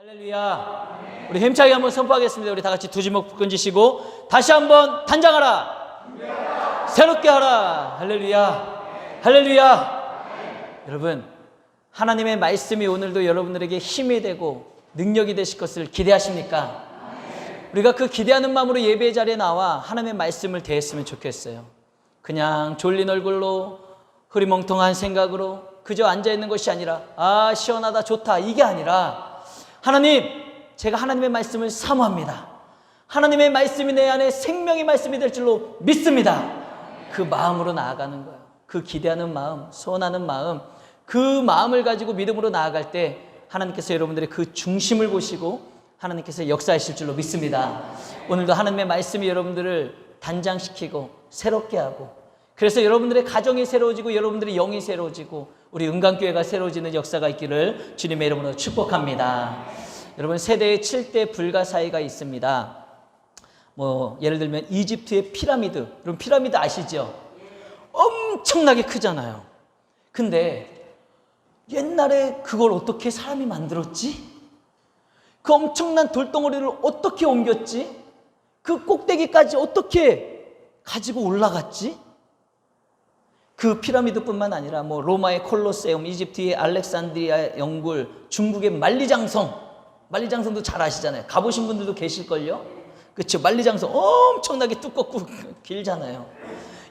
할렐루야. 우리 힘차게 한번 선포하겠습니다. 우리 다 같이 두 지목 끈지시고 다시 한번 단장하라. 새롭게 하라. 할렐루야. 할렐루야. 여러분, 하나님의 말씀이 오늘도 여러분들에게 힘이 되고 능력이 되실 것을 기대하십니까? 우리가 그 기대하는 마음으로 예배 자리에 나와 하나님의 말씀을 대했으면 좋겠어요. 그냥 졸린 얼굴로 흐리멍텅한 생각으로 그저 앉아있는 것이 아니라 아 시원하다 좋다 이게 아니라 하나님, 제가 하나님의 말씀을 사모합니다. 하나님의 말씀이 내 안에 생명의 말씀이 될 줄로 믿습니다. 그 마음으로 나아가는 거예요. 그 기대하는 마음, 소원하는 마음, 그 마음을 가지고 믿음으로 나아갈 때 하나님께서 여러분들의 그 중심을 보시고 하나님께서 역사하실 줄로 믿습니다. 오늘도 하나님의 말씀이 여러분들을 단장시키고 새롭게 하고, 그래서 여러분들의 가정이 새로워지고 여러분들의 영이 새로워지고 우리 은강교회가 새로워지는 역사가 있기를 주님의 이름으로 축복합니다. 여러분, 세대의 7대 불가사의가 있습니다. 예를 들면 이집트의 피라미드, 여러분 피라미드 아시죠? 엄청나게 크잖아요. 근데 옛날에 그걸 어떻게 사람이 만들었지? 그 엄청난 돌덩어리를 어떻게 옮겼지? 그 꼭대기까지 어떻게 가지고 올라갔지? 그 피라미드뿐만 아니라 로마의 콜로세움, 이집트의 알렉산드리아 영굴, 중국의 만리장성도 잘 아시잖아요. 가보신 분들도 계실걸요? 그렇죠? 만리장성 엄청나게 두껍고 길잖아요.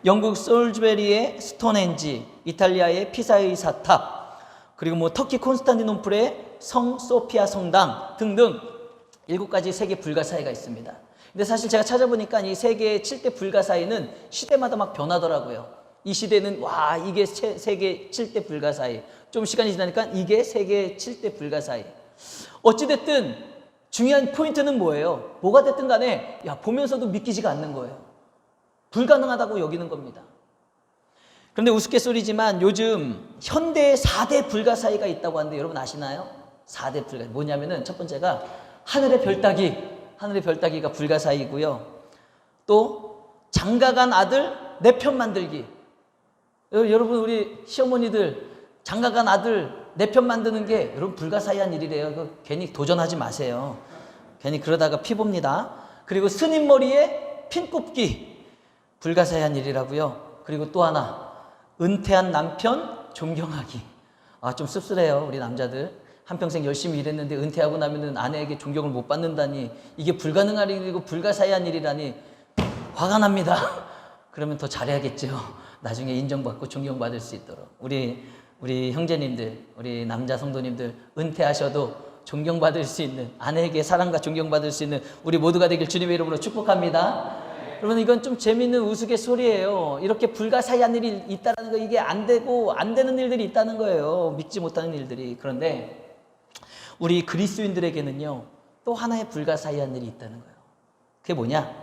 영국 솔즈베리의 스톤헨지, 이탈리아의 피사의 사탑, 그리고 터키 콘스탄티노플의 성 소피아 성당 등등 7가지 세계 불가사의가 있습니다. 근데 사실 제가 찾아보니까 이 세계 7대 불가사의는 시대마다 막 변하더라고요. 이 시대는 이게 세계 7대 불가사의, 좀 시간이 지나니까 이게 세계 7대 불가사의. 어찌됐든 중요한 포인트는 뭐예요? 뭐가 됐든 간에 보면서도 믿기지가 않는 거예요. 불가능하다고 여기는 겁니다. 그런데 우스갯소리지만 요즘 현대의 4대 불가사의가 있다고 하는데 여러분 아시나요? 4대 불가사의 뭐냐면은 첫 번째가 하늘의 별따기가 불가사의고요. 또 장가간 아들 내 편 만들기. 여러분, 우리 시어머니들 장가간 아들 내 편 만드는 게 여러분 불가사의한 일이래요. 괜히 도전하지 마세요. 괜히 그러다가 피 봅니다. 그리고 스님 머리에 핀 꼽기, 불가사의한 일이라고요. 그리고 또 하나, 은퇴한 남편 존경하기. 좀 씁쓸해요. 우리 남자들 한평생 열심히 일했는데 은퇴하고 나면은 아내에게 존경을 못 받는다니, 이게 불가능한 일이고 불가사의한 일이라니 화가 납니다. 그러면 더 잘해야겠죠. 나중에 인정받고 존경받을 수 있도록. 우리 형제님들, 우리 남자 성도님들 은퇴하셔도 존경받을 수 있는, 아내에게 사랑과 존경받을 수 있는 우리 모두가 되길 주님의 이름으로 축복합니다. 여러분, 이건 좀 재미있는 우스갯소리예요. 이렇게 불가사의한 일이 있다는 거, 이게 안 되고 안 되는 일들이 있다는 거예요. 믿지 못하는 일들이. 그런데 우리 그리스도인들에게는요, 또 하나의 불가사의한 일이 있다는 거예요. 그게 뭐냐?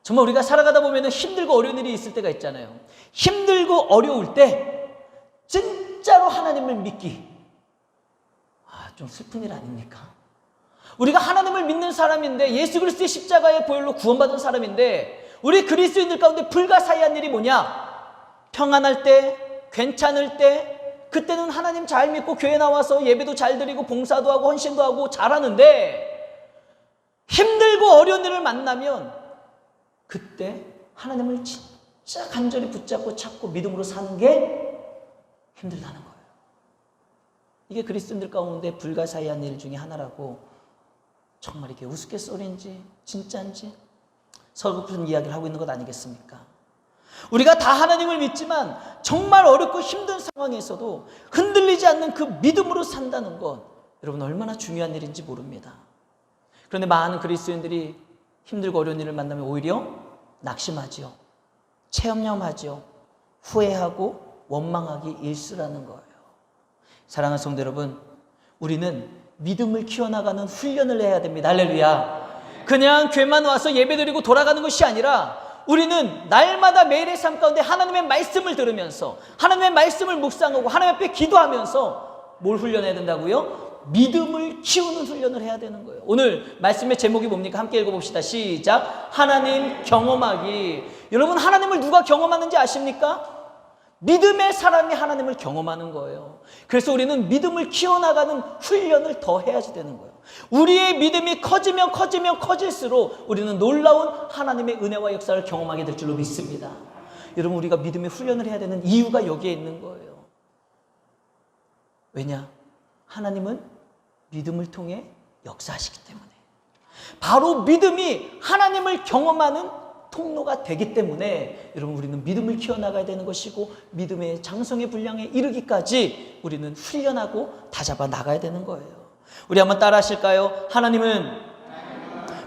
정말 우리가 살아가다 보면 힘들고 어려운 일이 있을 때가 있잖아요. 힘들고 어려울 때 진짜로 하나님을 믿기. 좀 슬픈 일 아닙니까? 우리가 하나님을 믿는 사람인데, 예수 그리스도의 십자가의 보혈로 구원받은 사람인데, 우리 그리스도인들 가운데 불가사의한 일이 뭐냐? 평안할 때, 괜찮을 때, 그때는 하나님 잘 믿고 교회 나와서 예배도 잘 드리고 봉사도 하고 헌신도 하고 잘하는데, 힘들고 어려운 일을 만나면 그때 하나님을 진짜 간절히 붙잡고 찾고 믿음으로 사는 게 힘들다는 거예요. 이게 그리스도인들 가운데 불가사의한 일 중에 하나라고, 정말 이게 우스갯소리인지 진짜인지 서글픈 이야기를 하고 있는 것 아니겠습니까? 우리가 다 하나님을 믿지만 정말 어렵고 힘든 상황에서도 흔들리지 않는 그 믿음으로 산다는 것, 여러분 얼마나 중요한 일인지 모릅니다. 그런데 많은 그리스도인들이 힘들고 어려운 일을 만나면 오히려 낙심하지요. 체험하지요. 후회하고 원망하기 일쑤라는 거예요. 사랑하는 성도 여러분, 우리는 믿음을 키워나가는 훈련을 해야 됩니다. 할렐루야. 그냥 교회만 와서 예배드리고 돌아가는 것이 아니라 우리는 날마다 매일의 삶 가운데 하나님의 말씀을 들으면서 하나님의 말씀을 묵상하고 하나님 앞에 기도하면서 뭘 훈련해야 된다고요? 믿음을 키우는 훈련을 해야 되는 거예요. 오늘 말씀의 제목이 뭡니까? 함께 읽어봅시다. 시작. 하나님 경험하기. 여러분, 하나님을 누가 경험하는지 아십니까? 믿음의 사람이 하나님을 경험하는 거예요. 그래서 우리는 믿음을 키워나가는 훈련을 더 해야지 되는 거예요. 우리의 믿음이 커지면 커질수록 우리는 놀라운 하나님의 은혜와 역사를 경험하게 될 줄로 믿습니다. 여러분, 우리가 믿음의 훈련을 해야 되는 이유가 여기에 있는 거예요. 왜냐? 하나님은 믿음을 통해 역사하시기 때문에. 바로 믿음이 하나님을 경험하는 통로가 되기 때문에 여러분, 우리는 믿음을 키워나가야 되는 것이고, 믿음의 장성의 분량에 이르기까지 우리는 훈련하고 다잡아 나가야 되는 거예요. 우리 한번 따라 하실까요? 하나님은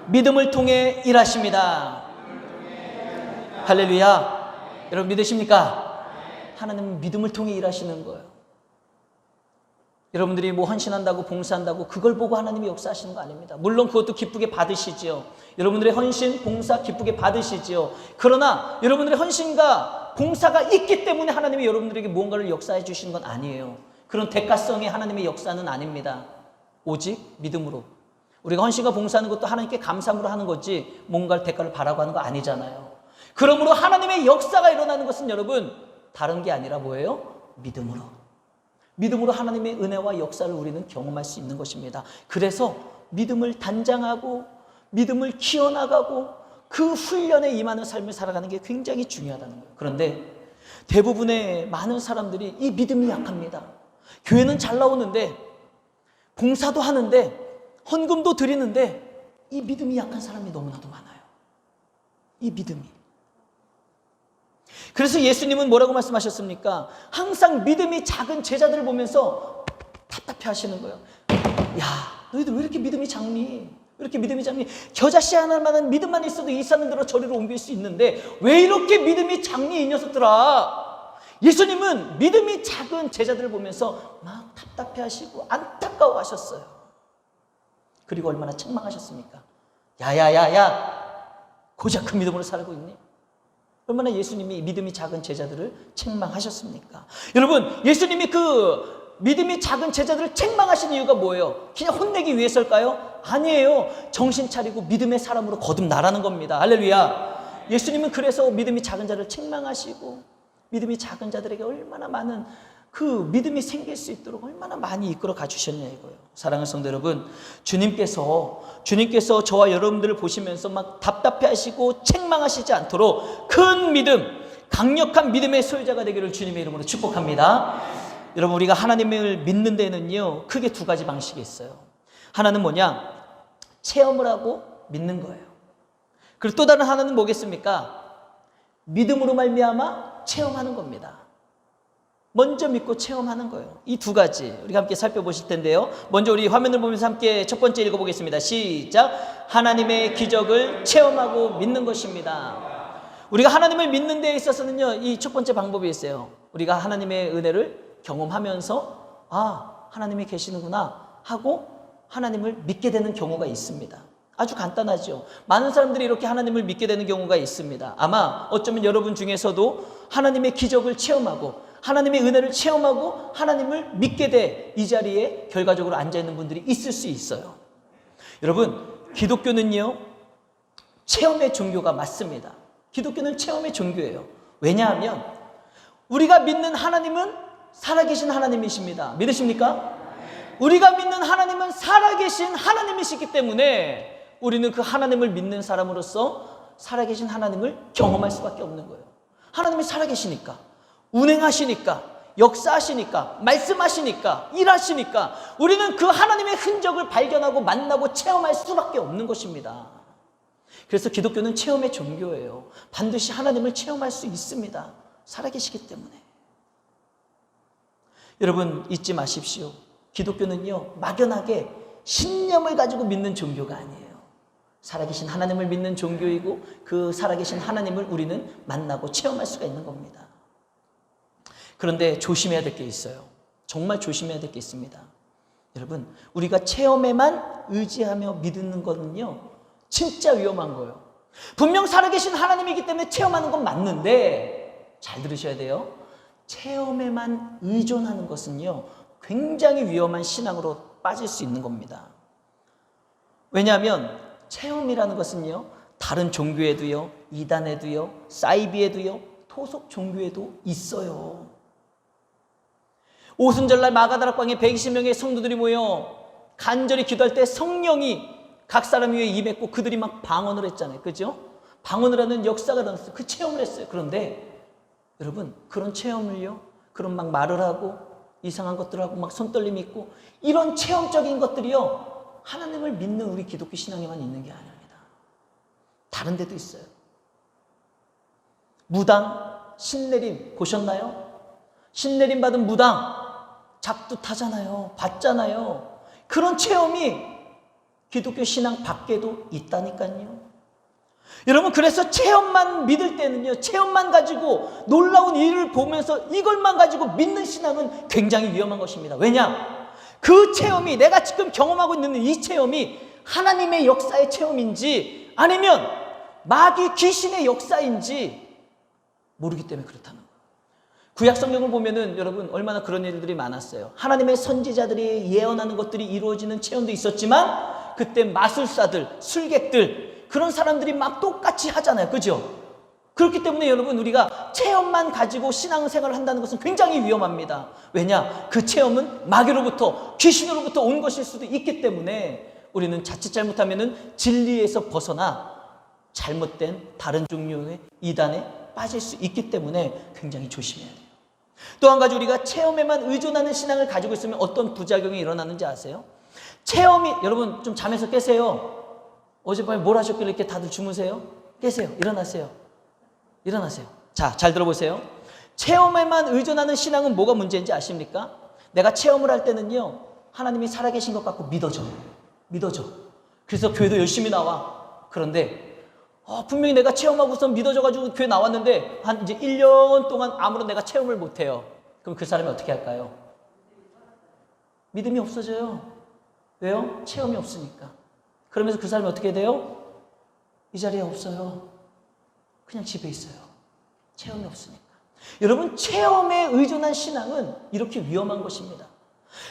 믿음을 통해 일하십니다. 할렐루야. 여러분, 믿으십니까? 하나님은 믿음을 통해 일하시는 거예요. 여러분들이 뭐 헌신한다고 봉사한다고 그걸 보고 하나님이 역사하시는 거 아닙니다. 물론 그것도 기쁘게 받으시지요. 여러분들의 헌신, 봉사 기쁘게 받으시지요. 그러나 여러분들의 헌신과 봉사가 있기 때문에 하나님이 여러분들에게 무언가를 역사해 주시는 건 아니에요. 그런 대가성의 하나님의 역사는 아닙니다. 오직 믿음으로. 우리가 헌신과 봉사하는 것도 하나님께 감사함으로 하는 거지 뭔가를 대가를 바라고 하는 거 아니잖아요. 그러므로 하나님의 역사가 일어나는 것은 여러분 다른 게 아니라 뭐예요? 믿음으로. 믿음으로 하나님의 은혜와 역사를 우리는 경험할 수 있는 것입니다. 그래서 믿음을 단장하고 믿음을 키워나가고 그 훈련에 임하는 삶을 살아가는 게 굉장히 중요하다는 거예요. 그런데 대부분의 많은 사람들이 이 믿음이 약합니다. 교회는 잘 나오는데 봉사도 하는데 헌금도 드리는데 이 믿음이 약한 사람이 너무나도 많아요. 이 믿음이. 그래서 예수님은 뭐라고 말씀하셨습니까? 항상 믿음이 작은 제자들을 보면서 답답해 하시는 거예요. 야, 너희들 왜 이렇게 믿음이 작니? 왜 이렇게 믿음이 작니? 겨자씨 하나만한 믿음만 있어도 이 산들로 저리로 옮길 수 있는데 왜 이렇게 믿음이 작니 이 녀석들아? 예수님은 믿음이 작은 제자들을 보면서 막 답답해 하시고 안타까워 하셨어요. 그리고 얼마나 책망하셨습니까? 야야야야, 고작 그 믿음으로 살고 있니? 얼마나 예수님이 믿음이 작은 제자들을 책망하셨습니까? 여러분, 예수님이 그 믿음이 작은 제자들을 책망하신 이유가 뭐예요? 그냥 혼내기 위해서일까요? 아니에요. 정신 차리고 믿음의 사람으로 거듭나라는 겁니다. 할렐루야. 예수님은 그래서 믿음이 작은 자를 책망하시고 믿음이 작은 자들에게 얼마나 많은 그 믿음이 생길 수 있도록 얼마나 많이 이끌어 가주셨냐 이거예요. 사랑하는 성도 여러분, 주님께서 저와 여러분들을 보시면서 막 답답해 하시고 책망하시지 않도록 큰 믿음, 강력한 믿음의 소유자가 되기를 주님의 이름으로 축복합니다. 여러분, 우리가 하나님을 믿는 데는요 크게 두 가지 방식이 있어요. 하나는 뭐냐? 체험을 하고 믿는 거예요. 그리고 또 다른 하나는 뭐겠습니까? 믿음으로 말미암아 체험하는 겁니다. 먼저 믿고 체험하는 거예요. 이 두 가지 우리가 함께 살펴보실 텐데요. 먼저 우리 화면을 보면서 함께 첫 번째 읽어보겠습니다. 시작. 하나님의 기적을 체험하고 믿는 것입니다. 우리가 하나님을 믿는 데에 있어서는요 이 첫 번째 방법이 있어요. 우리가 하나님의 은혜를 경험하면서 하나님이 계시는구나 하고 하나님을 믿게 되는 경우가 있습니다. 아주 간단하죠. 많은 사람들이 이렇게 하나님을 믿게 되는 경우가 있습니다. 아마 어쩌면 여러분 중에서도 하나님의 기적을 체험하고 하나님의 은혜를 체험하고 하나님을 믿게 돼 이 자리에 결과적으로 앉아있는 분들이 있을 수 있어요. 여러분, 기독교는요 체험의 종교가 맞습니다. 기독교는 체험의 종교예요. 왜냐하면 우리가 믿는 하나님은 살아계신 하나님이십니다. 믿으십니까? 우리가 믿는 하나님은 살아계신 하나님이시기 때문에 우리는 그 하나님을 믿는 사람으로서 살아계신 하나님을 경험할 수밖에 없는 거예요. 하나님이 살아계시니까, 운행하시니까, 역사하시니까, 말씀하시니까, 일하시니까 우리는 그 하나님의 흔적을 발견하고 만나고 체험할 수밖에 없는 것입니다. 그래서 기독교는 체험의 종교예요. 반드시 하나님을 체험할 수 있습니다. 살아계시기 때문에. 여러분, 잊지 마십시오. 기독교는요 막연하게 신념을 가지고 믿는 종교가 아니에요. 살아계신 하나님을 믿는 종교이고 그 살아계신 하나님을 우리는 만나고 체험할 수가 있는 겁니다. 그런데 조심해야 될 게 있어요. 정말 조심해야 될 게 있습니다. 여러분, 우리가 체험에만 의지하며 믿는 거는요 진짜 위험한 거예요. 분명 살아계신 하나님이기 때문에 체험하는 건 맞는데 잘 들으셔야 돼요. 체험에만 의존하는 것은요 굉장히 위험한 신앙으로 빠질 수 있는 겁니다. 왜냐하면 체험이라는 것은요 다른 종교에도요, 이단에도요, 사이비에도요, 토속 종교에도 있어요. 오순절날 마가다락 방에 120명의 성도들이 모여 간절히 기도할 때 성령이 각 사람 위에 임했고 그들이 막 방언을 했잖아요. 그죠? 방언을 하는 역사가 일어났어요. 그 체험을 했어요. 그런데 여러분, 그런 체험을요, 그런 막 말을 하고 이상한 것들을 하고 막 손떨림이 있고 이런 체험적인 것들이요, 하나님을 믿는 우리 기독교 신앙에만 있는 게 아닙니다. 다른 데도 있어요. 무당 신내림 보셨나요? 신내림 받은 무당 작두 타잖아요. 받잖아요. 그런 체험이 기독교 신앙 밖에도 있다니까요. 여러분, 그래서 체험만 믿을 때는요, 체험만 가지고 놀라운 일을 보면서 이걸만 가지고 믿는 신앙은 굉장히 위험한 것입니다. 왜냐? 그 체험이, 내가 지금 경험하고 있는 이 체험이 하나님의 역사의 체험인지 아니면 마귀 귀신의 역사인지 모르기 때문에 그렇다는 거예요. 구약 성경을 보면은 여러분 얼마나 그런 일들이 많았어요. 하나님의 선지자들이 예언하는 것들이 이루어지는 체험도 있었지만 그때 마술사들, 술객들, 그런 사람들이 막 똑같이 하잖아요. 그죠? 그렇기 때문에 여러분, 우리가 체험만 가지고 신앙생활을 한다는 것은 굉장히 위험합니다. 왜냐? 그 체험은 마귀로부터, 귀신으로부터 온 것일 수도 있기 때문에 우리는 자칫 잘못하면은 진리에서 벗어나 잘못된 다른 종류의 이단에 빠질 수 있기 때문에 굉장히 조심해야 돼요. 또 한 가지, 우리가 체험에만 의존하는 신앙을 가지고 있으면 어떤 부작용이 일어나는지 아세요? 체험이, 여러분 좀 잠에서 깨세요. 어젯밤에 뭘 하셨길래 이렇게 다들 주무세요? 깨세요. 일어나세요. 일어나세요. 자, 잘 들어보세요. 체험에만 의존하는 신앙은 뭐가 문제인지 아십니까? 내가 체험을 할 때는요, 하나님이 살아계신 것 같고 믿어져. 그래서 교회도 열심히 나와. 그런데 분명히 내가 체험하고서 믿어져가지고 교회 나왔는데 한 이제 1년 동안 아무런 내가 체험을 못해요. 그럼 그 사람이 어떻게 할까요? 믿음이 없어져요. 왜요? 체험이 없으니까. 그러면서 그 사람이 어떻게 돼요? 이 자리에 없어요. 그냥 집에 있어요. 체험이 없으니까. 여러분, 체험에 의존한 신앙은 이렇게 위험한 것입니다.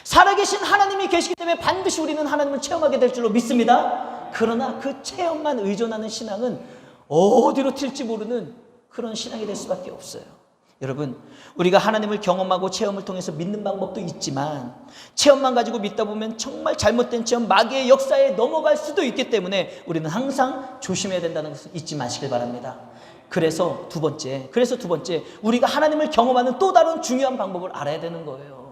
살아계신 하나님이 계시기 때문에 반드시 우리는 하나님을 체험하게 될 줄로 믿습니다. 그러나 그 체험만 의존하는 신앙은 어디로 튈지 모르는 그런 신앙이 될 수밖에 없어요. 여러분, 우리가 하나님을 경험하고 체험을 통해서 믿는 방법도 있지만 체험만 가지고 믿다 보면 정말 잘못된 체험, 마귀의 역사에 넘어갈 수도 있기 때문에 우리는 항상 조심해야 된다는 것을 잊지 마시길 바랍니다. 그래서 두 번째, 우리가 하나님을 경험하는 또 다른 중요한 방법을 알아야 되는 거예요.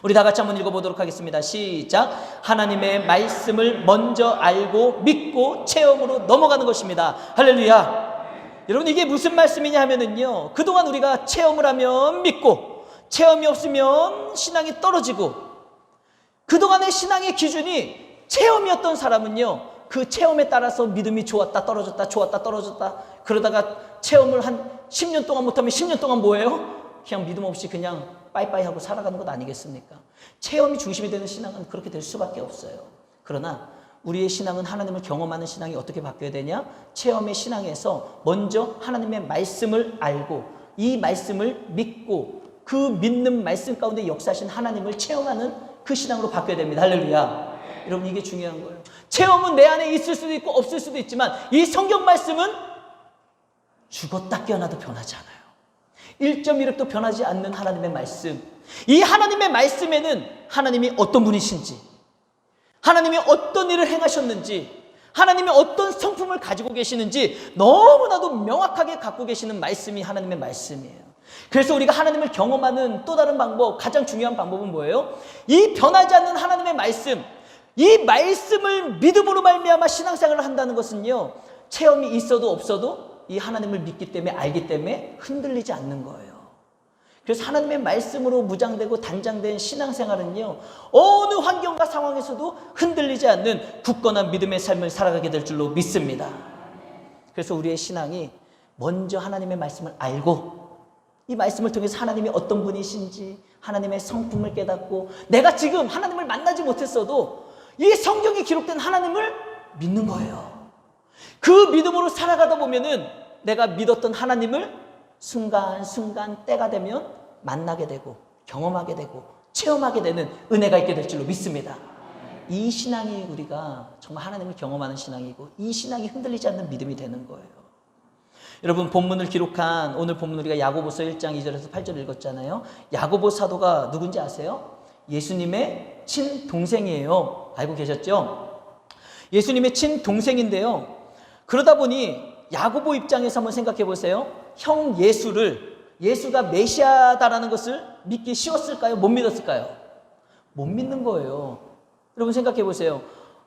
우리 다 같이 한번 읽어보도록 하겠습니다. 시작. 하나님의 말씀을 먼저 알고 믿고 체험으로 넘어가는 것입니다. 할렐루야. 여러분, 이게 무슨 말씀이냐 하면은요, 그동안 우리가 체험을 하면 믿고 체험이 없으면 신앙이 떨어지고, 그동안의 신앙의 기준이 체험이었던 사람은요, 그 체험에 따라서 믿음이 좋았다 떨어졌다 그러다가 체험을 한 10년 동안 못하면 10년 동안 뭐예요? 그냥 믿음 없이 그냥 빠이빠이 하고 살아가는 것 아니겠습니까? 체험이 중심이 되는 신앙은 그렇게 될 수밖에 없어요. 그러나 우리의 신앙은 하나님을 경험하는 신앙이 어떻게 바뀌어야 되냐? 체험의 신앙에서 먼저 하나님의 말씀을 알고 이 말씀을 믿고 그 믿는 말씀 가운데 역사하신 하나님을 체험하는 그 신앙으로 바뀌어야 됩니다. 할렐루야. 여러분, 이게 중요한 거예요. 체험은 내 안에 있을 수도 있고 없을 수도 있지만 이 성경 말씀은 죽었다 깨어나도 변하지 않아요. 1.1획도 변하지 않는 하나님의 말씀. 이 하나님의 말씀에는 하나님이 어떤 분이신지, 하나님이 어떤 일을 행하셨는지, 하나님이 어떤 성품을 가지고 계시는지 너무나도 명확하게 갖고 계시는 말씀이 하나님의 말씀이에요. 그래서 우리가 하나님을 경험하는 또 다른 방법, 가장 중요한 방법은 뭐예요? 이 변하지 않는 하나님의 말씀, 이 말씀을 믿음으로 말미암아 신앙생활을 한다는 것은요, 체험이 있어도 없어도 이 하나님을 믿기 때문에, 알기 때문에 흔들리지 않는 거예요. 그래서 하나님의 말씀으로 무장되고 단장된 신앙생활은요, 어느 환경과 상황에서도 흔들리지 않는 굳건한 믿음의 삶을 살아가게 될 줄로 믿습니다. 그래서 우리의 신앙이 먼저 하나님의 말씀을 알고 이 말씀을 통해서 하나님이 어떤 분이신지, 하나님의 성품을 깨닫고, 내가 지금 하나님을 만나지 못했어도 이 성경에 기록된 하나님을 믿는 거예요. 그 믿음으로 살아가다 보면은 내가 믿었던 하나님을 순간순간 때가 되면 만나게 되고 경험하게 되고 체험하게 되는 은혜가 있게 될 줄로 믿습니다. 이 신앙이 우리가 정말 하나님을 경험하는 신앙이고 이 신앙이 흔들리지 않는 믿음이 되는 거예요. 여러분, 본문을 기록한 오늘 본문 우리가 야고보서 1장 2절에서 8절 읽었잖아요. 야고보 사도가 누군지 아세요? 예수님의 친동생이에요. 알고 계셨죠? 예수님의 친동생인데요. 그러다 보니 야고보 입장에서 한번 생각해 보세요. 형 예수가 메시아다라는 것을 믿기 쉬웠을까요? 못 믿었을까요? 못 믿는 거예요. 여러분 생각해 보세요.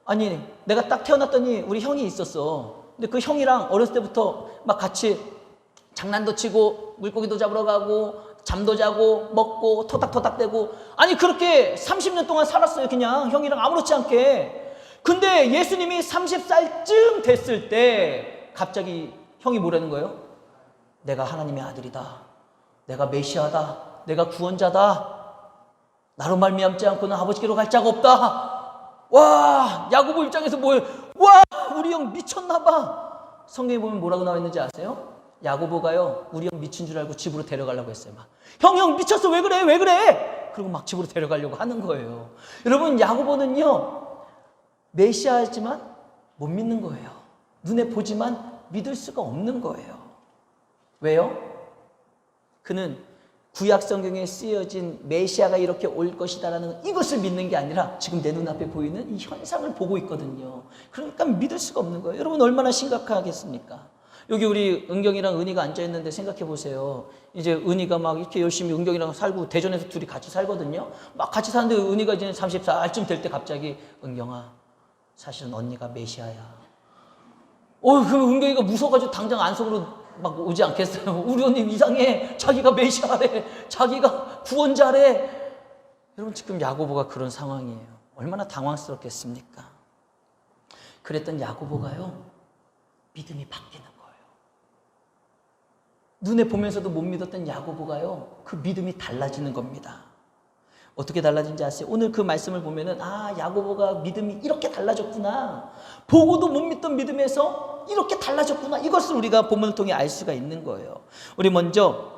아니, 내가 딱 태어났더니 우리 형이 있었어. 근데 그 형이랑 어렸을 때부터 막 같이 장난도 치고 물고기도 잡으러 가고 잠도 자고 먹고 토닥토닥대고, 아니 그렇게 30년 동안 살았어요. 그냥 형이랑 아무렇지 않게. 근데 예수님이 30살쯤 됐을 때 갑자기 형이 뭐라는 거예요? 내가 하나님의 아들이다. 내가 메시아다. 내가 구원자다. 나로 말미암지 않고는 아버지께로 갈 자가 없다. 와, 야고보 입장에서 뭐예요? 와, 우리 형 미쳤나 봐. 성경에 보면 뭐라고 나와 있는지 아세요? 야고보가요, 우리 형 미친 줄 알고 집으로 데려가려고 했어요. 막 형 미쳤어. 왜 그래? 그리고 막 집으로 데려가려고 하는 거예요. 여러분, 야고보는요 메시아지만 못 믿는 거예요. 눈에 보지만 믿을 수가 없는 거예요. 왜요? 그는 구약 성경에 쓰여진 메시아가 이렇게 올 것이다라는 이것을 믿는 게 아니라 지금 내 눈앞에 보이는 이 현상을 보고 있거든요. 그러니까 믿을 수가 없는 거예요. 여러분, 얼마나 심각하겠습니까? 여기 우리 은경이랑 은희가 앉아있는데 생각해 보세요. 이제 은희가 막 이렇게 열심히 은경이랑 살고 대전에서 둘이 같이 살거든요. 막 같이 사는데 은희가 이제 34쯤 될 때 갑자기 은경아, 사실은 언니가 메시아야. 그럼 은경이가 무서워가지고 당장 안속으로 막 오지 않겠어요? 우리 언니 이상해. 자기가 메시아래. 자기가 구원자래. 여러분, 지금 야고보가 그런 상황이에요. 얼마나 당황스럽겠습니까? 그랬던 야고보가요, 믿음이 바뀌는 거예요. 눈에 보면서도 못 믿었던 야고보가요, 그 믿음이 달라지는 겁니다. 어떻게 달라진지 아세요? 오늘 그 말씀을 보면은, 야고보가 믿음이 이렇게 달라졌구나. 보고도 못 믿던 믿음에서 이렇게 달라졌구나. 이것을 우리가 본문을 통해 알 수가 있는 거예요. 우리 먼저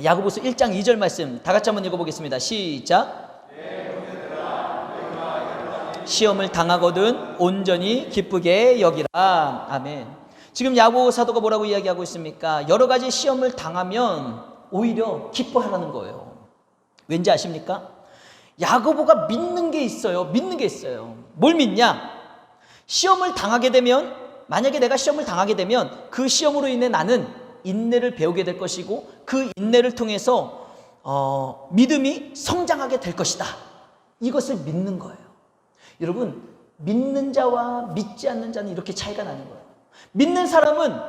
야고보서 1장 2절 말씀 다 같이 한번 읽어보겠습니다. 시작. 시험을 당하거든 온전히 기쁘게 여기라. 아멘. 지금 야고보 사도가 뭐라고 이야기하고 있습니까? 여러 가지 시험을 당하면 오히려 기뻐하라는 거예요. 왠지 아십니까? 야고보가 믿는 게 있어요. 뭘 믿냐? 시험을 당하게 되면, 만약에 내가 시험을 당하게 되면 그 시험으로 인해 나는 인내를 배우게 될 것이고, 그 인내를 통해서 믿음이 성장하게 될 것이다. 이것을 믿는 거예요. 여러분, 믿는 자와 믿지 않는 자는 이렇게 차이가 나는 거예요. 믿는 사람은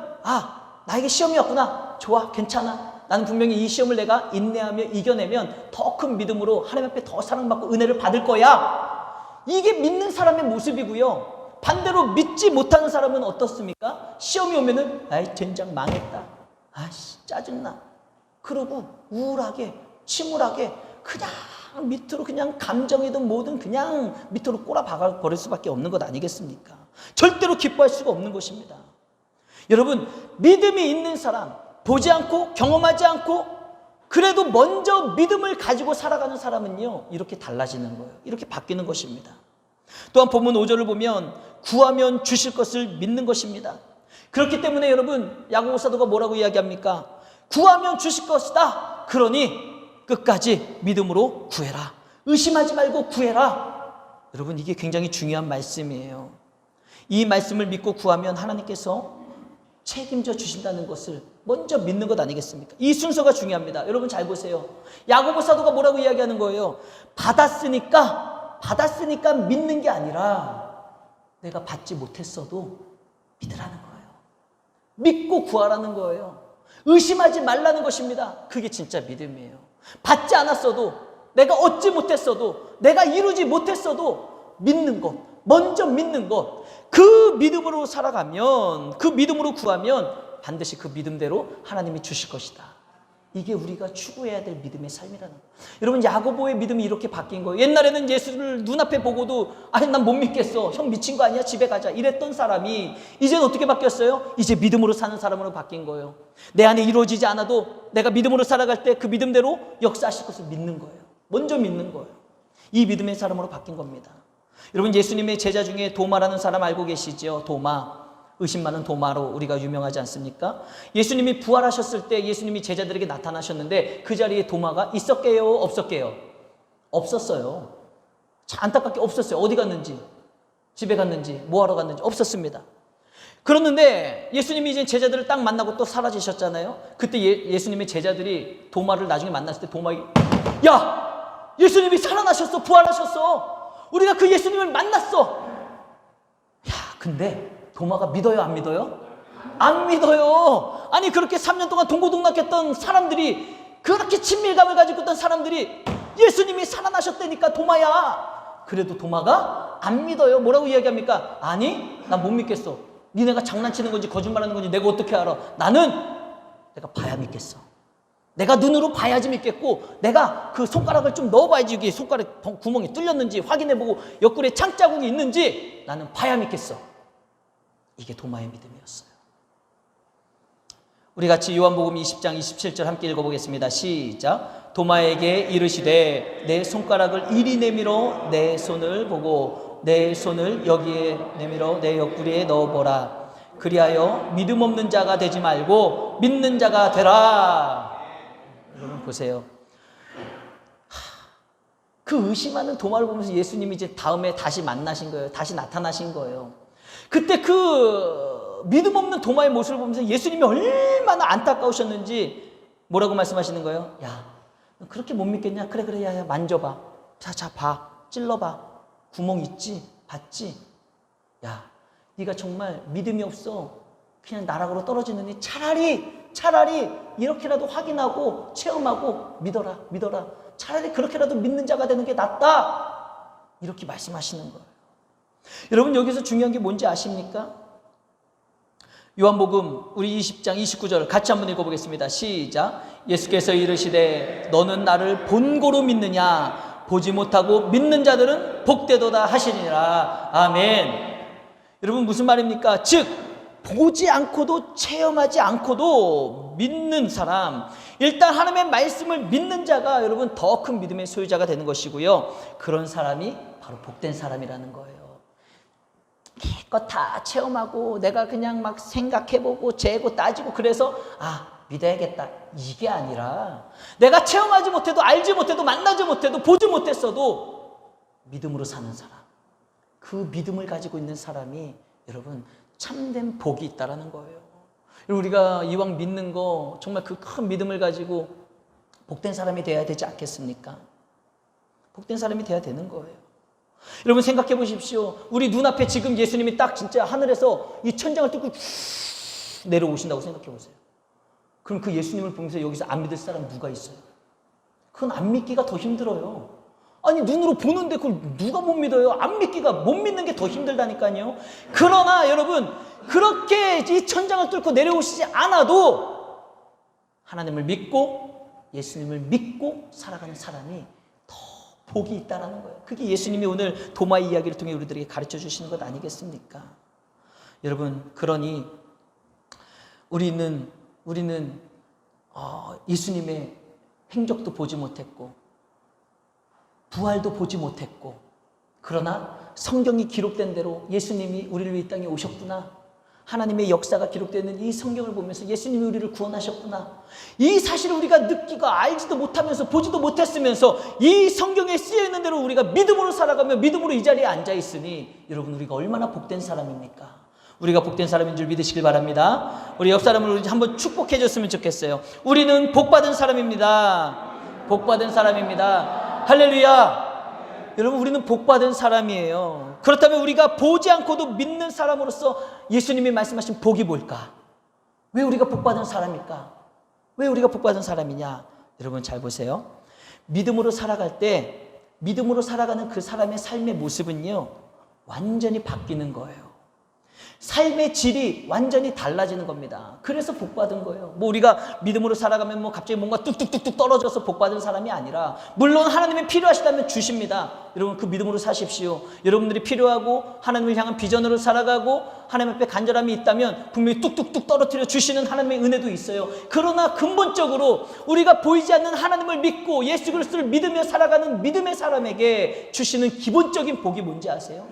나에게 시험이 왔구나. 좋아, 괜찮아. 나는 분명히 이 시험을 내가 인내하며 이겨내면 더 큰 믿음으로 하나님 앞에 더 사랑받고 은혜를 받을 거야. 이게 믿는 사람의 모습이고요. 반대로 믿지 못하는 사람은 어떻습니까? 시험이 오면은 젠장 망했다. 짜증나. 그러고 우울하게, 침울하게 그냥 밑으로, 그냥 감정이든 뭐든 그냥 밑으로 꼬라박아 버릴 수밖에 없는 것 아니겠습니까? 절대로 기뻐할 수가 없는 것입니다. 여러분, 믿음이 있는 사람, 보지 않고 경험하지 않고 그래도 먼저 믿음을 가지고 살아가는 사람은요, 이렇게 달라지는 거예요. 이렇게 바뀌는 것입니다. 또한 본문 5절을 보면 구하면 주실 것을 믿는 것입니다. 그렇기 때문에 여러분, 야고보 사도가 뭐라고 이야기합니까? 구하면 주실 것이다. 그러니 끝까지 믿음으로 구해라. 의심하지 말고 구해라. 여러분, 이게 굉장히 중요한 말씀이에요. 이 말씀을 믿고 구하면 하나님께서 책임져 주신다는 것을 먼저 믿는 것 아니겠습니까? 이 순서가 중요합니다. 여러분 잘 보세요. 야고보 사도가 뭐라고 이야기하는 거예요? 받았으니까 믿는 게 아니라 내가 받지 못했어도 믿으라는 거예요. 믿고 구하라는 거예요. 의심하지 말라는 것입니다. 그게 진짜 믿음이에요. 받지 않았어도, 내가 얻지 못했어도, 내가 이루지 못했어도 믿는 것, 먼저 믿는 것, 그 믿음으로 살아가면, 그 믿음으로 구하면 반드시 그 믿음대로 하나님이 주실 것이다. 이게 우리가 추구해야 될 믿음의 삶이라는 거예요. 여러분, 야고보의 믿음이 이렇게 바뀐 거예요. 옛날에는 예수를 눈앞에 보고도 난 못 믿겠어. 형 미친 거 아니야? 집에 가자. 이랬던 사람이 이제는 어떻게 바뀌었어요? 이제 믿음으로 사는 사람으로 바뀐 거예요. 내 안에 이루어지지 않아도 내가 믿음으로 살아갈 때 그 믿음대로 역사하실 것을 믿는 거예요. 먼저 믿는 거예요. 이 믿음의 사람으로 바뀐 겁니다. 여러분, 예수님의 제자 중에 도마라는 사람 알고 계시죠? 도마. 의심 많은 도마로 우리가 유명하지 않습니까? 예수님이 부활하셨을 때 예수님이 제자들에게 나타나셨는데 그 자리에 도마가 있었게요? 없었게요? 없었어요. 안타깝게 없었어요. 어디 갔는지, 집에 갔는지, 뭐하러 갔는지 없었습니다. 그랬는데 예수님이 이제 제자들을 딱 만나고 또 사라지셨잖아요. 그때 예수님의 제자들이 도마를 나중에 만났을 때 도마에게, 야! 예수님이 살아나셨어. 부활하셨어. 우리가 그 예수님을 만났어. 야, 근데 도마가 믿어요, 안 믿어요? 안 믿어요. 아니, 그렇게 3년 동안 동고동락했던 사람들이, 그렇게 친밀감을 가지고 있던 사람들이 예수님이 살아나셨다니까 도마야. 그래도 도마가 안 믿어요. 뭐라고 이야기합니까? 아니, 난 못 믿겠어. 니네가 장난치는 건지 거짓말하는 건지 내가 어떻게 알아? 내가 봐야 믿겠어. 내가 눈으로 봐야지 믿겠고, 내가 그 손가락을 좀 넣어봐야지 여기 손가락 구멍이 뚫렸는지 확인해보고 옆구리에 창자국이 있는지 나는 봐야 믿겠어. 이게 도마의 믿음이었어요. 우리 같이 요한복음 20장 27절 함께 읽어보겠습니다. 시작. 도마에게 이르시되 내 손가락을 이리 내밀어 내 손을 보고 내 손을 여기에 내밀어 내 옆구리에 넣어보라. 그리하여 믿음 없는 자가 되지 말고 믿는 자가 되라. 여러분 보세요. 그 의심하는 도마를 보면서 예수님이 이제 다음에 다시 만나신 거예요. 다시 나타나신 거예요. 그때 그 믿음 없는 도마의 모습을 보면서 예수님이 얼마나 안타까우셨는지 뭐라고 말씀하시는 거예요? 야, 그렇게 못 믿겠냐? 그래, 야, 만져봐. 자, 봐. 찔러봐. 구멍 있지? 봤지? 야, 네가 정말 믿음이 없어. 그냥 나락으로 떨어지느니 차라리 이렇게라도 확인하고 체험하고 믿어라. 차라리 그렇게라도 믿는 자가 되는 게 낫다. 이렇게 말씀하시는 거예요. 여러분, 여기서 중요한 게 뭔지 아십니까? 요한복음 우리 20장 29절 같이 한번 읽어보겠습니다. 시작. 예수께서 이르시되 너는 나를 본고로 믿느냐? 보지 못하고 믿는 자들은 복되도다 하시니라. 아멘. 여러분, 무슨 말입니까? 즉 보지 않고도 체험하지 않고도 믿는 사람, 일단 하나님의 말씀을 믿는 자가 여러분 더 큰 믿음의 소유자가 되는 것이고요. 그런 사람이 바로 복된 사람이라는 거예요. 기껏 다 체험하고 내가 그냥 막 생각해보고 재고 따지고 그래서 믿어야겠다, 이게 아니라 내가 체험하지 못해도 알지 못해도 만나지 못해도 보지 못했어도 믿음으로 사는 사람, 그 믿음을 가지고 있는 사람이 여러분 참된 복이 있다라는 거예요. 우리가 이왕 믿는 거 정말 그 큰 믿음을 가지고 복된 사람이 돼야 되지 않겠습니까? 복된 사람이 돼야 되는 거예요. 여러분 생각해 보십시오. 우리 눈앞에 지금 예수님이 딱 진짜 하늘에서 이 천장을 뚫고 내려오신다고 생각해 보세요. 그럼 그 예수님을 보면서 여기서 안 믿을 사람 누가 있어요? 그건 안 믿기가 더 힘들어요. 아니, 눈으로 보는데 그걸 누가 못 믿어요? 안 믿기가, 못 믿는 게 더 힘들다니까요. 그러나 여러분, 그렇게 이 천장을 뚫고 내려오시지 않아도 하나님을 믿고 예수님을 믿고 살아가는 사람이 더 복이 있다는 거예요. 그게 예수님이 오늘 도마의 이야기를 통해 우리들에게 가르쳐 주시는 것 아니겠습니까? 여러분, 그러니 우리는 예수님의 행적도 보지 못했고 부활도 보지 못했고, 그러나 성경이 기록된 대로 예수님이 우리를 이 땅에 오셨구나, 하나님의 역사가 기록되는 이 성경을 보면서 예수님이 우리를 구원하셨구나, 이 사실을 우리가 느끼고 알지도 못하면서 보지도 못했으면서 이 성경에 쓰여있는 대로 우리가 믿음으로 살아가며 믿음으로 이 자리에 앉아있으니 여러분, 우리가 얼마나 복된 사람입니까? 우리가 복된 사람인 줄 믿으시길 바랍니다. 우리 옆 사람을 우리 한번 축복해 줬으면 좋겠어요. 우리는 복받은 사람입니다. 복받은 사람입니다. 할렐루야. 여러분, 우리는 복받은 사람이에요. 그렇다면 우리가 보지 않고도 믿는 사람으로서 예수님이 말씀하신 복이 뭘까? 왜 우리가 복받은 사람일까? 왜 우리가 복받은 사람이냐? 여러분 잘 보세요. 믿음으로 살아갈 때, 믿음으로 살아가는 그 사람의 삶의 모습은요, 완전히 바뀌는 거예요. 삶의 질이 완전히 달라지는 겁니다. 그래서 복받은 거예요. 우리가 믿음으로 살아가면 갑자기 뭔가 뚝뚝뚝뚝 떨어져서 복받은 사람이 아니라, 물론 하나님이 필요하시다면 주십니다. 여러분, 그 믿음으로 사십시오. 여러분들이 필요하고 하나님을 향한 비전으로 살아가고 하나님 앞에 간절함이 있다면 분명히 뚝뚝뚝 떨어뜨려 주시는 하나님의 은혜도 있어요. 그러나 근본적으로 우리가 보이지 않는 하나님을 믿고 예수 그리스도를 믿으며 살아가는 믿음의 사람에게 주시는 기본적인 복이 뭔지 아세요?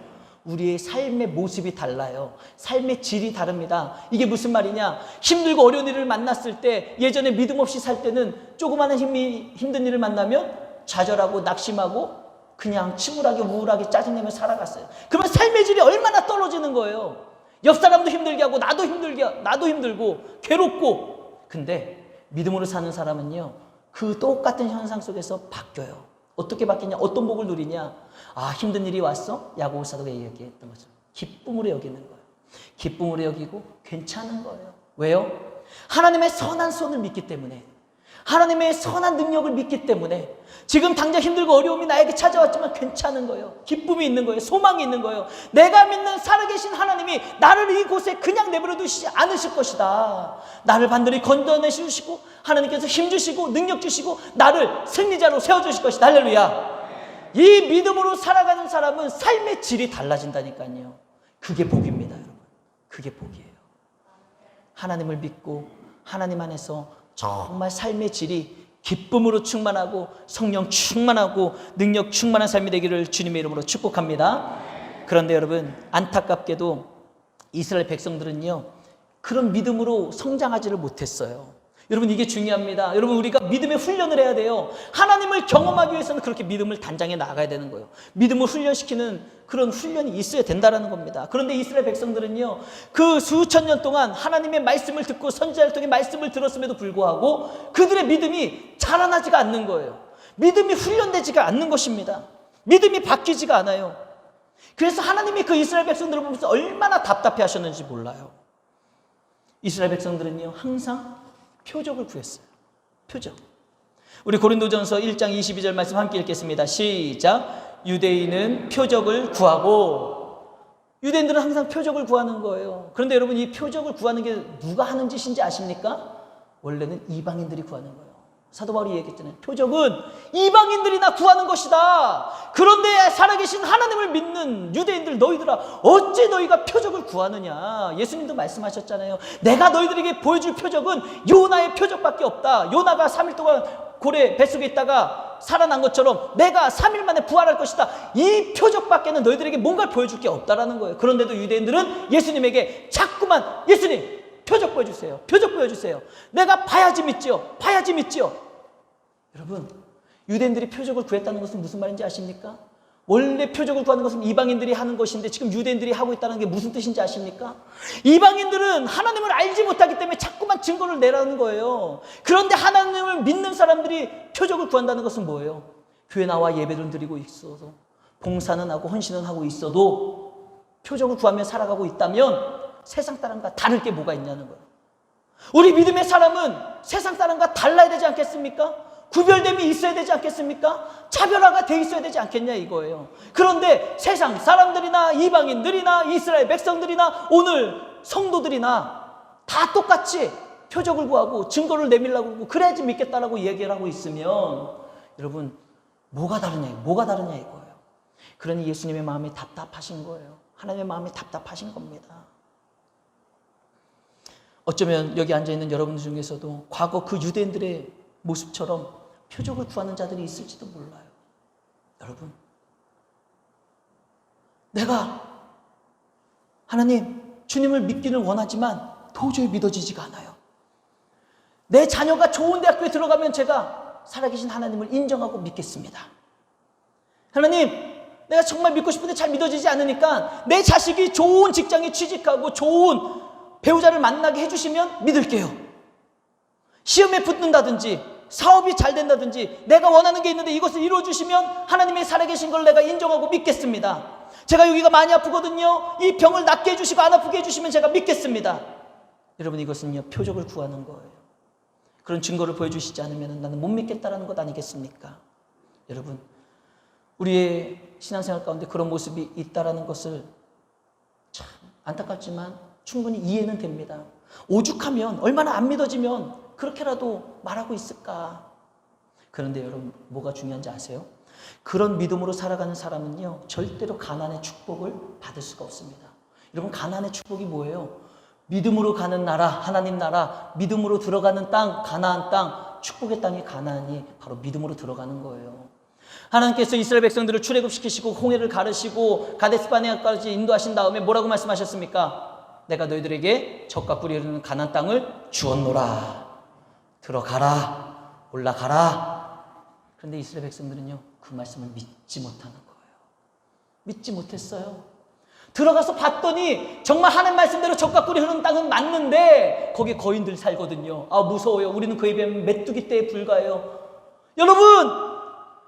우리의 삶의 모습이 달라요. 삶의 질이 다릅니다. 이게 무슨 말이냐? 힘들고 어려운 일을 만났을 때, 예전에 믿음 없이 살 때는 조그마한 힘든 일을 만나면 좌절하고 낙심하고 그냥 침울하게 우울하게 짜증내며 살아갔어요. 그러면 삶의 질이 얼마나 떨어지는 거예요. 옆 사람도 힘들게 하고 나도 힘들고 괴롭고. 근데 믿음으로 사는 사람은요, 그 똑같은 현상 속에서 바뀌어요. 어떻게 바뀌냐? 어떤 복을 누리냐? 아, 힘든 일이 왔어? 야고보 사도가 얘기했던 것처럼 기쁨으로 여기는 거예요. 기쁨으로 여기고 괜찮은 거예요. 왜요? 하나님의 선한 손을 믿기 때문에, 하나님의 선한 능력을 믿기 때문에. 지금 당장 힘들고 어려움이 나에게 찾아왔지만 괜찮은 거예요. 기쁨이 있는 거예요. 소망이 있는 거예요. 내가 믿는 살아계신 하나님이 나를 이곳에 그냥 내버려 두시지 않으실 것이다. 나를 반드시 건져내주시고 하나님께서 힘주시고 능력 주시고 나를 승리자로 세워주실 것이다. 할렐루야. 이 믿음으로 살아가는 사람은 삶의 질이 달라진다니까요. 그게 복입니다, 여러분. 그게 복이에요. 하나님을 믿고 하나님 안에서 정말 삶의 질이 기쁨으로 충만하고 성령 충만하고 능력 충만한 삶이 되기를 주님의 이름으로 축복합니다. 그런데 여러분, 안타깝게도 이스라엘 백성들은요, 그런 믿음으로 성장하지를 못했어요. 여러분, 이게 중요합니다. 여러분, 우리가 믿음의 훈련을 해야 돼요. 하나님을 경험하기 위해서는 그렇게 믿음을 단장해 나가야 되는 거예요. 믿음을 훈련시키는 그런 훈련이 있어야 된다는 겁니다. 그런데 이스라엘 백성들은요, 그 수천 년 동안 하나님의 말씀을 듣고 선지자를 통해 말씀을 들었음에도 불구하고 그들의 믿음이 자라나지가 않는 거예요. 믿음이 훈련되지가 않는 것입니다. 믿음이 바뀌지가 않아요. 그래서 하나님이 그 이스라엘 백성들을 보면서 얼마나 답답해 하셨는지 몰라요. 이스라엘 백성들은요, 항상 표적을 구했어요. 표적. 우리 고린도전서 1장 22절 말씀 함께 읽겠습니다. 시작. 유대인은 표적을 구하고. 유대인들은 항상 표적을 구하는 거예요. 그런데 여러분, 이 표적을 구하는 게 누가 하는 짓인지 아십니까? 원래는 이방인들이 구하는 거예요. 사도 바울이 얘기했잖아요. 표적은 이방인들이나 구하는 것이다. 그런데 살아계신 하나님을 믿는 유대인들, 너희들아, 어찌 너희가 표적을 구하느냐. 예수님도 말씀하셨잖아요. 내가 너희들에게 보여줄 표적은 요나의 표적밖에 없다. 요나가 3일 동안 고래 뱃속에 있다가 살아난 것처럼 내가 3일 만에 부활할 것이다. 이 표적밖에는 너희들에게 뭔가를 보여줄 게 없다라는 거예요. 그런데도 유대인들은 예수님에게 자꾸만, 예수님 표적 보여주세요. 표적 보여주세요. 내가 봐야지 믿지요. 봐야지 믿지요. 여러분, 유대인들이 표적을 구했다는 것은 무슨 말인지 아십니까? 원래 표적을 구하는 것은 이방인들이 하는 것인데 지금 유대인들이 하고 있다는 게 무슨 뜻인지 아십니까? 이방인들은 하나님을 알지 못하기 때문에 자꾸만 증거를 내라는 거예요. 그런데 하나님을 믿는 사람들이 표적을 구한다는 것은 뭐예요? 교회 나와 예배를 드리고 있어도, 봉사는 하고 헌신은 하고 있어도 표적을 구하며 살아가고 있다면 세상 사람과 다를 게 뭐가 있냐는 거예요. 우리 믿음의 사람은 세상 사람과 달라야 되지 않겠습니까? 구별됨이 있어야 되지 않겠습니까? 차별화가 돼 있어야 되지 않겠냐 이거예요. 그런데 세상 사람들이나 이방인들이나 이스라엘 백성들이나 오늘 성도들이나 다 똑같이 표적을 구하고 증거를 내밀려고 그러고 그래야지 믿겠다라고 얘기를 하고 있으면 여러분, 뭐가 다르냐 이거예요. 그러니 예수님의 마음이 답답하신 거예요. 하나님의 마음이 답답하신 겁니다. 어쩌면 여기 앉아있는 여러분들 중에서도 과거 그 유대인들의 모습처럼 표적을 구하는 자들이 있을지도 몰라요. 여러분, 내가 하나님, 주님을 믿기를 원하지만 도저히 믿어지지가 않아요. 내 자녀가 좋은 대학교에 들어가면 제가 살아계신 하나님을 인정하고 믿겠습니다. 하나님, 내가 정말 믿고 싶은데 잘 믿어지지 않으니까 내 자식이 좋은 직장에 취직하고 좋은 배우자를 만나게 해주시면 믿을게요. 시험에 붙는다든지 사업이 잘 된다든지 내가 원하는 게 있는데 이것을 이루어주시면 하나님의 살아계신 걸 내가 인정하고 믿겠습니다. 제가 여기가 많이 아프거든요. 이 병을 낫게 해주시고 안 아프게 해주시면 제가 믿겠습니다. 여러분, 이것은요, 표적을 구하는 거예요. 그런 증거를 보여주시지 않으면 나는 못 믿겠다라는 것 아니겠습니까? 여러분, 우리의 신앙생활 가운데 그런 모습이 있다라는 것을 참 안타깝지만 충분히 이해는 됩니다. 오죽하면, 얼마나 안 믿어지면 그렇게라도 말하고 있을까? 그런데 여러분, 뭐가 중요한지 아세요? 그런 믿음으로 살아가는 사람은요, 절대로 가나안의 축복을 받을 수가 없습니다. 여러분, 가나안의 축복이 뭐예요? 믿음으로 가는 나라, 하나님 나라, 믿음으로 들어가는 땅, 가나안 땅, 축복의 땅이 가나안이 바로 믿음으로 들어가는 거예요. 하나님께서 이스라엘 백성들을 출애굽시키시고 홍해를 가르시고 가데스바네아까지 인도하신 다음에 뭐라고 말씀하셨습니까? 내가 너희들에게 젖과 꿀이 흐르는 가나안 땅을 주었노라. 들어가라. 올라가라. 그런데 이스라엘 백성들은요, 그 말씀을 믿지 못하는 거예요. 믿지 못했어요. 들어가서 봤더니 정말 하나님 말씀대로 젖과 꿀이 흐르는 땅은 맞는데 거기 거인들 살거든요. 아, 무서워요. 우리는 그에 비하면 메뚜기 떼에 불과해요. 여러분,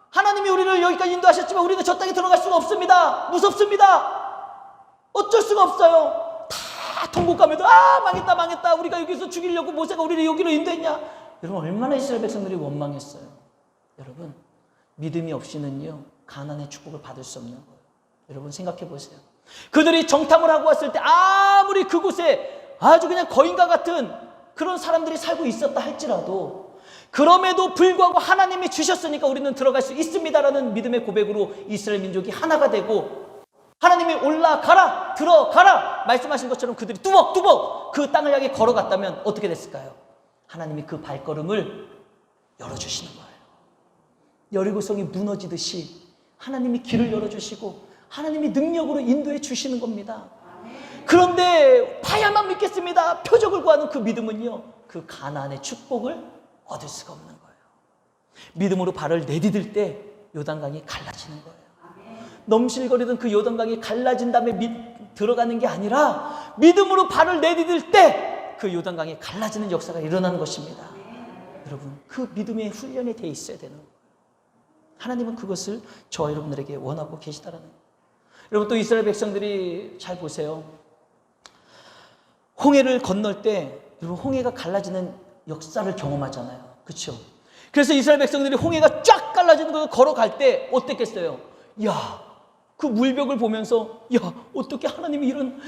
하나님이 우리를 여기까지 인도하셨지만 우리는 저 땅에 들어갈 수가 없습니다. 무섭습니다. 어쩔 수가 없어요. 다 통곡 가면서 망했다. 우리가 여기서 죽이려고 모세가 우리를 여기로 인도했냐. 여러분, 얼마나 이스라엘 백성들이 원망했어요. 여러분, 믿음이 없이는요, 가나안의 축복을 받을 수 없는 거예요. 여러분, 생각해 보세요. 그들이 정탐을 하고 왔을 때 아무리 그곳에 아주 그냥 거인과 같은 그런 사람들이 살고 있었다 할지라도 그럼에도 불구하고 하나님이 주셨으니까 우리는 들어갈 수 있습니다라는 믿음의 고백으로 이스라엘 민족이 하나가 되고, 하나님이 올라가라, 들어가라 말씀하신 것처럼 그들이 뚜벅뚜벅 그 땅을 향해 걸어갔다면 어떻게 됐을까요? 하나님이 그 발걸음을 열어주시는 거예요. 여리고성이 무너지듯이 하나님이 길을 열어주시고 하나님이 능력으로 인도해 주시는 겁니다. 그런데 봐야만 믿겠습니다. 표적을 구하는 그 믿음은요, 그 가나안의 축복을 얻을 수가 없는 거예요. 믿음으로 발을 내디딜 때 요단강이 갈라지는 거예요. 넘실거리던 그 요단강이 갈라진 다음에 들어가는 게 아니라 믿음으로 발을 내디딜 때 그 요단강이 갈라지는 역사가 일어나는 것입니다. 여러분, 그 믿음의 훈련이 돼 있어야 되는 거예요. 하나님은 그것을 저와 여러분들에게 원하고 계시다라는 거예요. 여러분, 또 이스라엘 백성들이 잘 보세요. 홍해를 건널 때 여러분, 홍해가 갈라지는 역사를 경험하잖아요. 그렇죠? 그래서 이스라엘 백성들이 홍해가 쫙 갈라지는 걸 걸어갈 때 어땠겠어요? 그 물벽을 보면서 어떻게 하나님이 이런,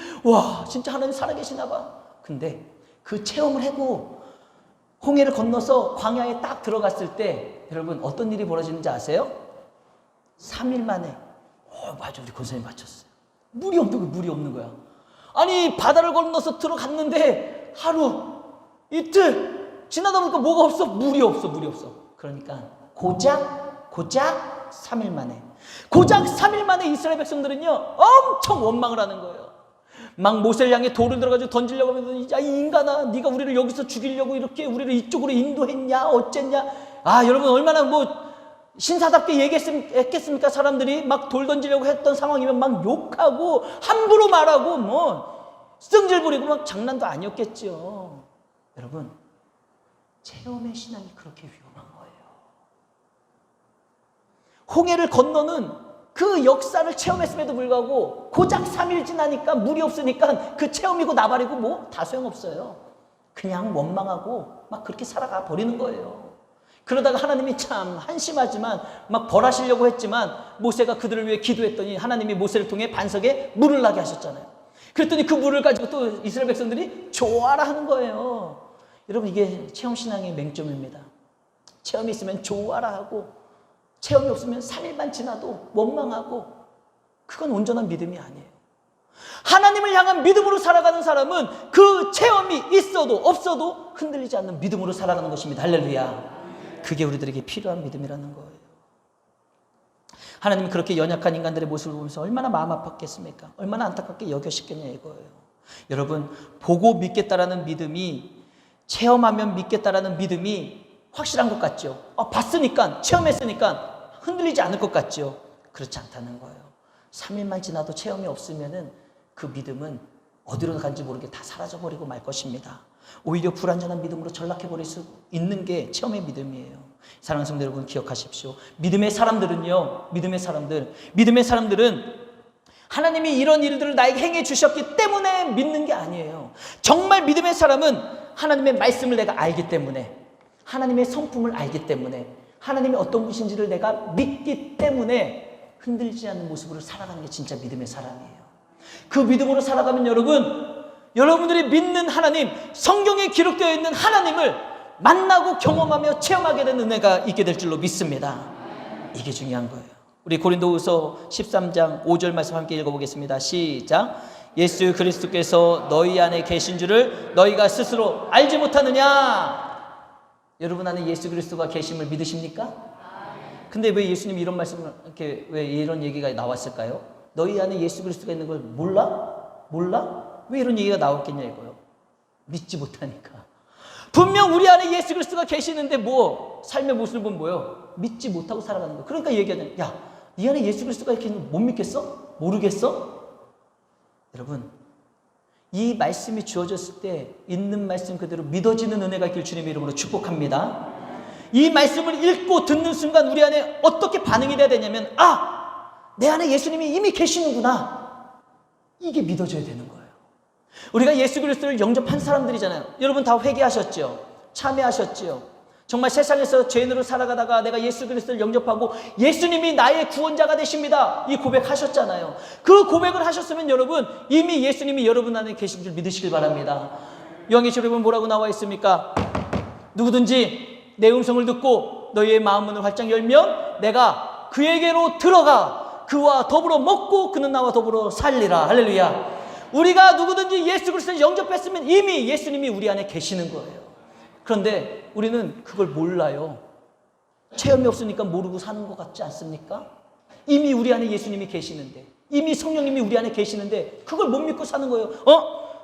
진짜 하나님 살아계시나 봐. 근데 그 체험을 하고 홍해를 건너서 광야에 딱 들어갔을 때 여러분, 어떤 일이 벌어지는지 아세요? 3일 만에 맞아, 우리 권사님 맞췄어요. 물이 없는 거야. 아니, 바다를 건너서 들어갔는데 하루, 이틀 지나다 보니까 뭐가 없어? 물이 없어. 그러니까 고작 3일 만에, 고작 3일 만에 이스라엘 백성들은요, 엄청 원망을 하는 거예요. 막 모세를 향해 돌을 들어가지고 던지려고 하면, 야, 이 인간아, 네가 우리를 여기서 죽이려고 이렇게 우리를 이쪽으로 인도했냐, 어쨌냐. 여러분, 얼마나 신사답게 얘기했겠습니까? 사람들이 막 돌 던지려고 했던 상황이면 막 욕하고 함부로 말하고 승질 부리고 막 장난도 아니었겠죠. 여러분, 체험의 신앙이 그렇게 위험한 거예요. 홍해를 건너는 그 역사를 체험했음에도 불구하고 고작 3일 지나니까 물이 없으니까 그 체험이고 나발이고 다 소용없어요. 그냥 원망하고 막 그렇게 살아가 버리는 거예요. 그러다가 하나님이 참 한심하지만 막 벌하시려고 했지만 모세가 그들을 위해 기도했더니 하나님이 모세를 통해 반석에 물을 나게 하셨잖아요. 그랬더니 그 물을 가지고 또 이스라엘 백성들이 좋아라 하는 거예요. 여러분, 이게 체험신앙의 맹점입니다. 체험이 있으면 좋아라 하고 체험이 없으면 3일만 지나도 원망하고, 그건 온전한 믿음이 아니에요. 하나님을 향한 믿음으로 살아가는 사람은 그 체험이 있어도 없어도 흔들리지 않는 믿음으로 살아가는 것입니다. 할렐루야. 그게 우리들에게 필요한 믿음이라는 거예요. 하나님이 그렇게 연약한 인간들의 모습을 보면서 얼마나 마음 아팠겠습니까? 얼마나 안타깝게 여겨시겠냐 이거예요. 여러분, 보고 믿겠다라는 믿음이, 체험하면 믿겠다라는 믿음이 확실한 것 같죠? 봤으니까, 체험했으니까 흔들리지 않을 것 같죠? 그렇지 않다는 거예요. 3일만 지나도 체험이 없으면은 그 믿음은 어디로 간지 모르게 다 사라져버리고 말 것입니다. 오히려 불완전한 믿음으로 전락해버릴 수 있는 게 체험의 믿음이에요. 사랑하는 성도 여러분, 기억하십시오. 믿음의 사람들은 하나님이 이런 일들을 나에게 행해 주셨기 때문에 믿는 게 아니에요. 정말 믿음의 사람은 하나님의 말씀을 내가 알기 때문에, 하나님의 성품을 알기 때문에, 하나님이 어떤 분이신지를 내가 믿기 때문에 흔들리지 않는 모습으로 살아가는 게 진짜 믿음의 사람이에요. 그 믿음으로 살아가면 여러분들이 믿는 하나님, 성경에 기록되어 있는 하나님을 만나고 경험하며 체험하게 되는 은혜가 있게 될 줄로 믿습니다. 이게 중요한 거예요. 우리 고린도후서 13장 5절 말씀 함께 읽어보겠습니다. 시작. 예수 그리스도께서 너희 안에 계신 줄을 너희가 스스로 알지 못하느냐? 여러분 안에 예수 그리스도가 계심을 믿으십니까? 근데 왜 예수님이 이런 말씀을 이렇게 왜 이런 얘기가 나왔을까요? 너희 안에 예수 그리스도가 있는 걸 몰라? 왜 이런 얘기가 나왔겠냐 이거요. 믿지 못하니까. 분명 우리 안에 예수 그리스도가 계시는데 뭐 삶의 모습은 뭐예요? 믿지 못하고 살아가는 거예요. 그러니까 얘기하잖아요. 야, 네 안에 예수 그리스도가 이렇게 있는 거 못 믿겠어? 모르겠어? 여러분, 이 말씀이 주어졌을 때 있는 말씀 그대로 믿어지는 은혜가 있길 주님의 이름으로 축복합니다. 이 말씀을 읽고 듣는 순간 우리 안에 어떻게 반응이 돼야 되냐면, 내 안에 예수님이 이미 계시는구나. 이게 믿어져야 되는 거예요. 우리가 예수 그리스도를 영접한 사람들이잖아요. 여러분 다 회개하셨죠? 참여하셨죠? 정말 세상에서 죄인으로 살아가다가 내가 예수 그리스도를 영접하고 예수님이 나의 구원자가 되십니다. 이 고백하셨잖아요. 그 고백을 하셨으면 여러분 이미 예수님이 여러분 안에 계신 줄 믿으시길 바랍니다. 요한계시록에 보면 뭐라고 나와 있습니까? 누구든지 내 음성을 듣고 너희의 마음 문을 활짝 열면 내가 그에게로 들어가 그와 더불어 먹고 그는 나와 더불어 살리라. 할렐루야. 우리가 누구든지 예수 그리스도를 영접했으면 이미 예수님이 우리 안에 계시는 거예요. 그런데 우리는 그걸 몰라요. 체험이 없으니까 모르고 사는 것 같지 않습니까? 이미 우리 안에 예수님이 계시는데, 이미 성령님이 우리 안에 계시는데 그걸 못 믿고 사는 거예요.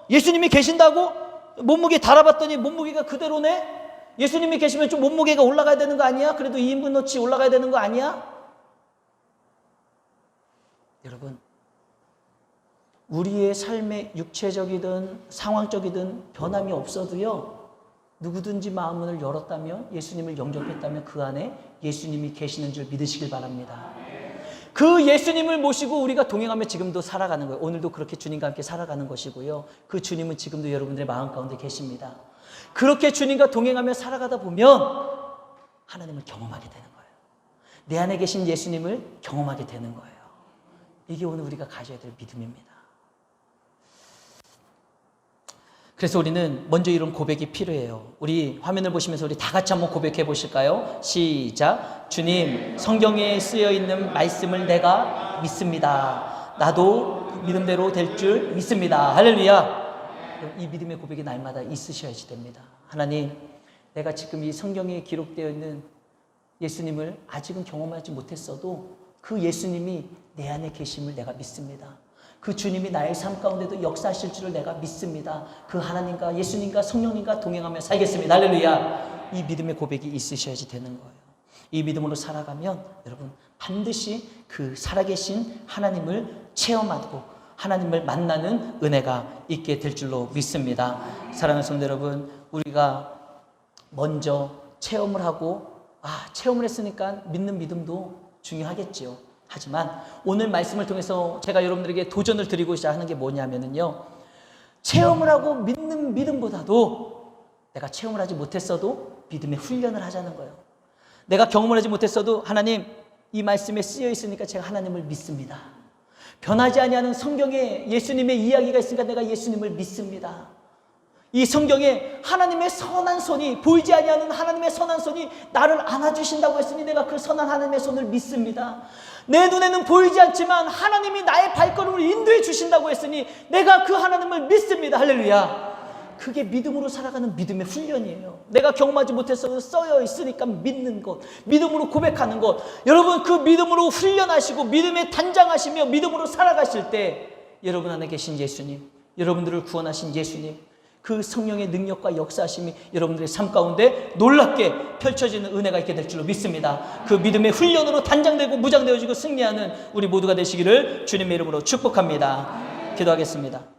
예수님이 계신다고? 몸무게 달아봤더니 몸무게가 그대로네? 예수님이 계시면 좀 몸무게가 올라가야 되는 거 아니야? 그래도 2인분어치 올라가야 되는 거 아니야? 여러분, 우리의 삶의 육체적이든 상황적이든 변함이 없어도요, 누구든지 마음을 열었다면, 예수님을 영접했다면 그 안에 예수님이 계시는 줄 믿으시길 바랍니다. 그 예수님을 모시고 우리가 동행하며 지금도 살아가는 거예요. 오늘도 그렇게 주님과 함께 살아가는 것이고요. 그 주님은 지금도 여러분들의 마음 가운데 계십니다. 그렇게 주님과 동행하며 살아가다 보면 하나님을 경험하게 되는 거예요. 내 안에 계신 예수님을 경험하게 되는 거예요. 이게 오늘 우리가 가져야 될 믿음입니다. 그래서 우리는 먼저 이런 고백이 필요해요. 우리 화면을 보시면서 우리 다 같이 한번 고백해 보실까요? 시작. 주님, 성경에 쓰여 있는 말씀을 내가 믿습니다. 나도 믿음대로 될 줄 믿습니다. 할렐루야. 이 믿음의 고백이 날마다 있으셔야지 됩니다. 하나님, 내가 지금 이 성경에 기록되어 있는 예수님을 아직은 경험하지 못했어도 그 예수님이 내 안에 계심을 내가 믿습니다. 그 주님이 나의 삶 가운데도 역사하실 줄을 내가 믿습니다. 그 하나님과 예수님과 성령님과 동행하며 살겠습니다. 할렐루야. 이 믿음의 고백이 있으셔야지 되는 거예요. 이 믿음으로 살아가면 여러분 반드시 그 살아계신 하나님을 체험하고 하나님을 만나는 은혜가 있게 될 줄로 믿습니다. 사랑하는 성도 여러분, 우리가 먼저 체험을 하고 체험을 했으니까 믿는 믿음도 중요하겠지요. 하지만 오늘 말씀을 통해서 제가 여러분들에게 도전을 드리고자 하는 게 뭐냐면요, 체험을 하고 믿는 믿음보다도 내가 체험을 하지 못했어도 믿음의 훈련을 하자는 거예요. 내가 경험을 하지 못했어도 하나님, 이 말씀에 쓰여 있으니까 제가 하나님을 믿습니다. 변하지 아니하는 성경에 예수님의 이야기가 있으니까 내가 예수님을 믿습니다. 이 성경에 하나님의 선한 손이, 보이지 아니하는 하나님의 선한 손이 나를 안아주신다고 했으니 내가 그 선한 하나님의 손을 믿습니다. 내 눈에는 보이지 않지만 하나님이 나의 발걸음을 인도해 주신다고 했으니 내가 그 하나님을 믿습니다. 할렐루야. 그게 믿음으로 살아가는 믿음의 훈련이에요. 내가 경험하지 못해서 써여 있으니까 믿는 것, 믿음으로 고백하는 것. 여러분, 그 믿음으로 훈련하시고 믿음에 단장하시며 믿음으로 살아가실 때 여러분 안에 계신 예수님, 여러분들을 구원하신 예수님, 그 성령의 능력과 역사하심이 여러분들의 삶 가운데 놀랍게 펼쳐지는 은혜가 있게 될 줄로 믿습니다. 그 믿음의 훈련으로 단장되고 무장되어지고 승리하는 우리 모두가 되시기를 주님의 이름으로 축복합니다. 기도하겠습니다.